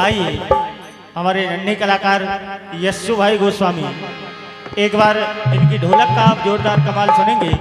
आइए हमारे नन्हे कलाकार यशु भाई गोस्वामी एक बार इनकी ढोलक का आप जोरदार कमाल सुनेंगे।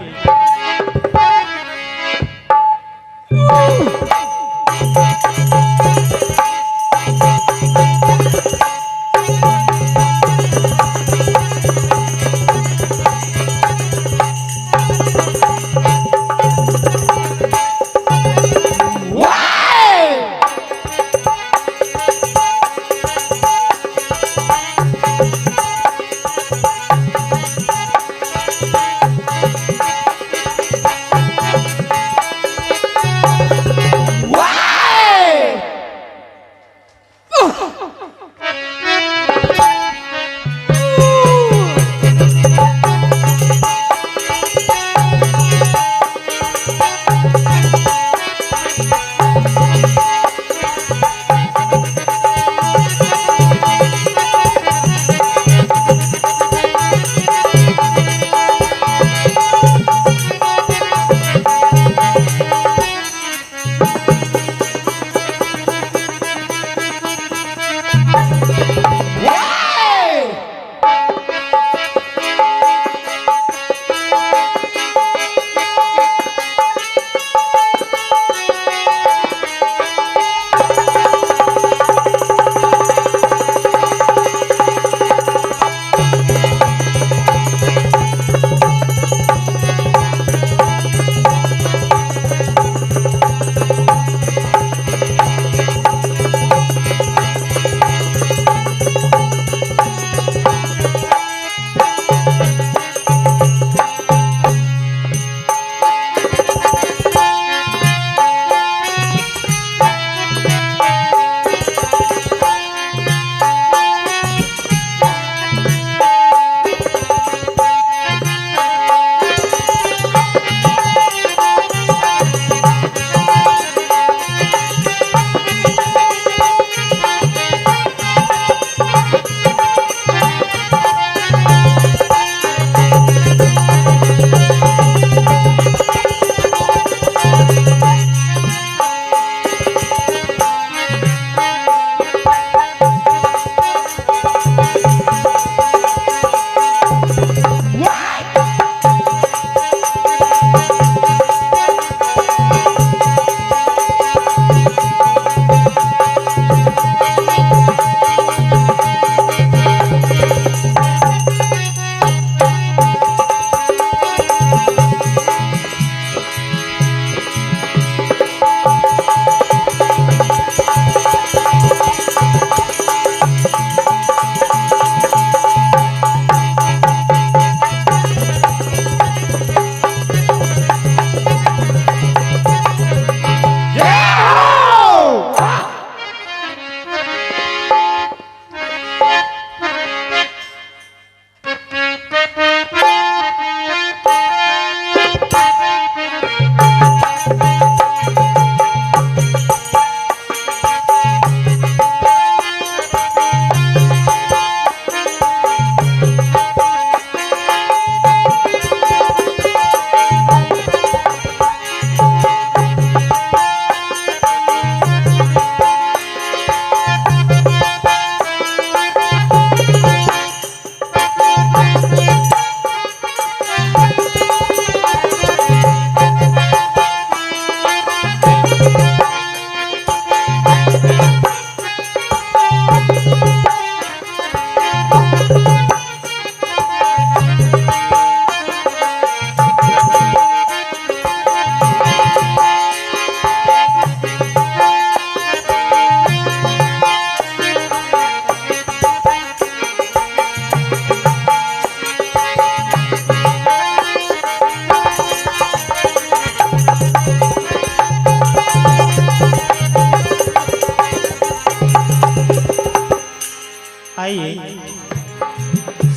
आइए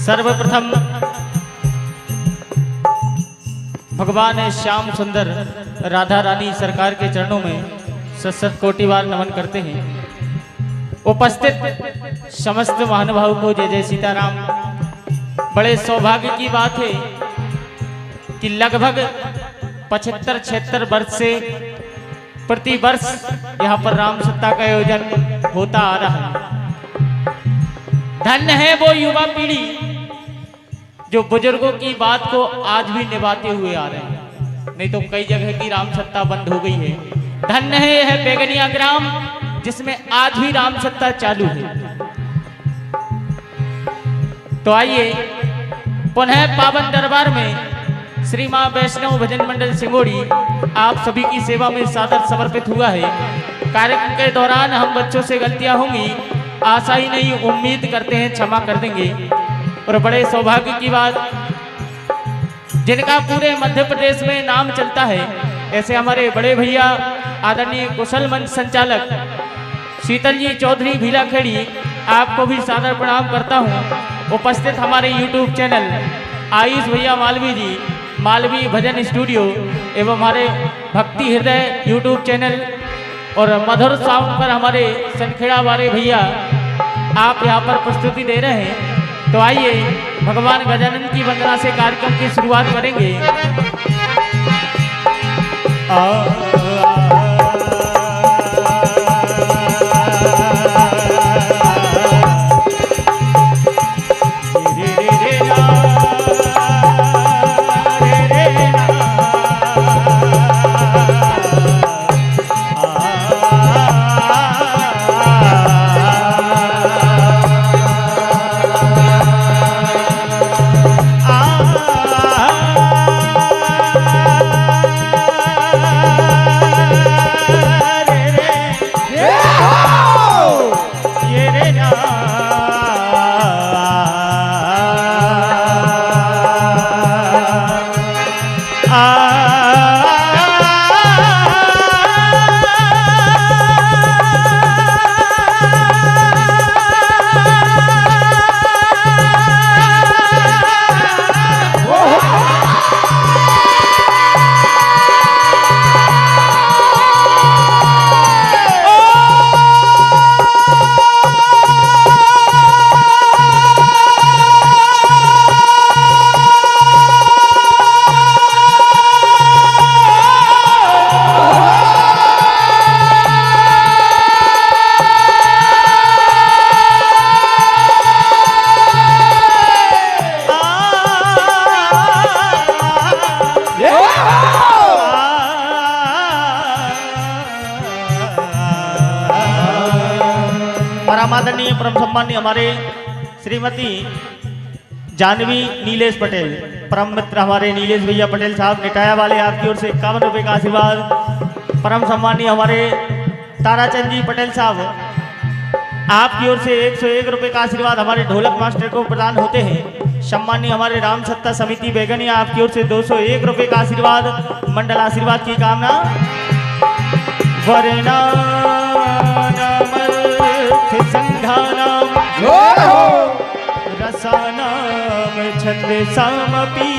सर्वप्रथम भगवान श्याम सुंदर राधा रानी सरकार के चरणों में सत कोटिवार नमन करते हैं। उपस्थित समस्त महानुभाव को जय जय सीताराम। बड़े सौभाग्य की बात है कि लगभग 75-76 वर्ष से प्रति वर्ष यहाँ पर राम सत्ता का आयोजन होता आ रहा है। धन्य है वो युवा पीढ़ी जो बुजुर्गों की बात को आज भी निभाते हुए आ रहे हैं, नहीं तो कई जगह की राम सत्ता बंद हो गई है। धन्य है यह बेगनिया ग्राम जिसमें आज भी राम सत्ता चालू है। तो आइए पुनः पावन दरबार में श्री मां वैष्णव भजन मंडल सिंगोड़ी आप सभी की सेवा में सादर समर्पित हुआ है। कार्यक्रम के दौरान हम बच्चों से गलतियां होंगी, आशा ही नहीं उम्मीद करते हैं क्षमा कर देंगे। और बड़े सौभाग्य की बात, जिनका पूरे मध्य प्रदेश में नाम चलता है, ऐसे हमारे बड़े भैया आदरणीय कुशल मंच संचालक शीतल जी चौधरी भीलाखेड़ी, आपको भी सादर प्रणाम करता हूं। उपस्थित हमारे YouTube चैनल आयुष भैया मालवी जी, मालवी भजन स्टूडियो एवं हमारे भक्ति हृदय YouTube चैनल और मधुर साउंड पर हमारे सनखेड़ा वाले भैया आप यहाँ पर प्रस्तुति दे रहे हैं। तो आइए भगवान गजानन की वंदना से कार्यक्रम की शुरुआत करेंगे। परमादरणीय परम सम्मान्य हमारे श्रीमती जानवी नीलेश पटेल, परम मित्र हमारे नीलेश भैया पटेल साहब निटाया वाले, आपकी ओर से 51 रुपये का आशीर्वाद। परम सम्मान्य हमारे ताराचंद जी पटेल साहब, आपकी ओर से 101 रुपये का आशीर्वाद हमारे ढोलक मास्टर को प्रदान होते हैं। सम्मान्य हमारे राम सत्ता समिति बेगनिया, आपकी ओर से 201 रुपये का आशीर्वाद। मंडल आशीर्वाद की कामना। वरना संघानाम रसानाम छंदसामपि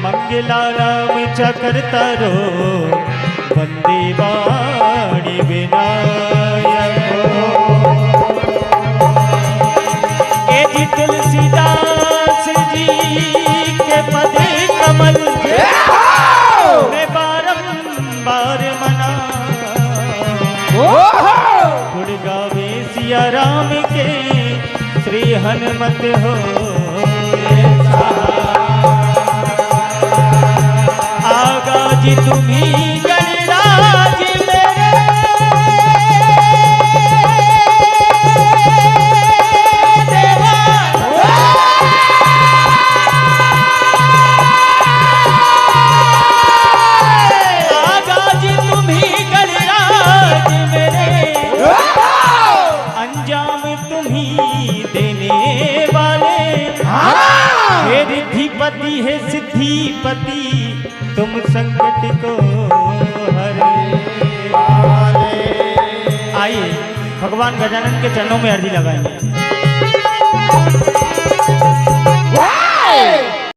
मंगलानाम चकर्तरो वंदे वाणी विनायको। एजी तुलसीदास जी के पदे कमल में बारंबार मना, गुण गावे सिया राम के श्री हनुमत हो। आगा जी तुम्ही गणराज मेरे, देवा आगा जी तुम्ही गणराज मेरे, अंजाम तुम्ही देने वाले। हे रिद्धिपति है सिद्धिपति, तुम संकट को हरे वाले। आइए भगवान गजानन के चरणों में अर्जी लगाएंगे।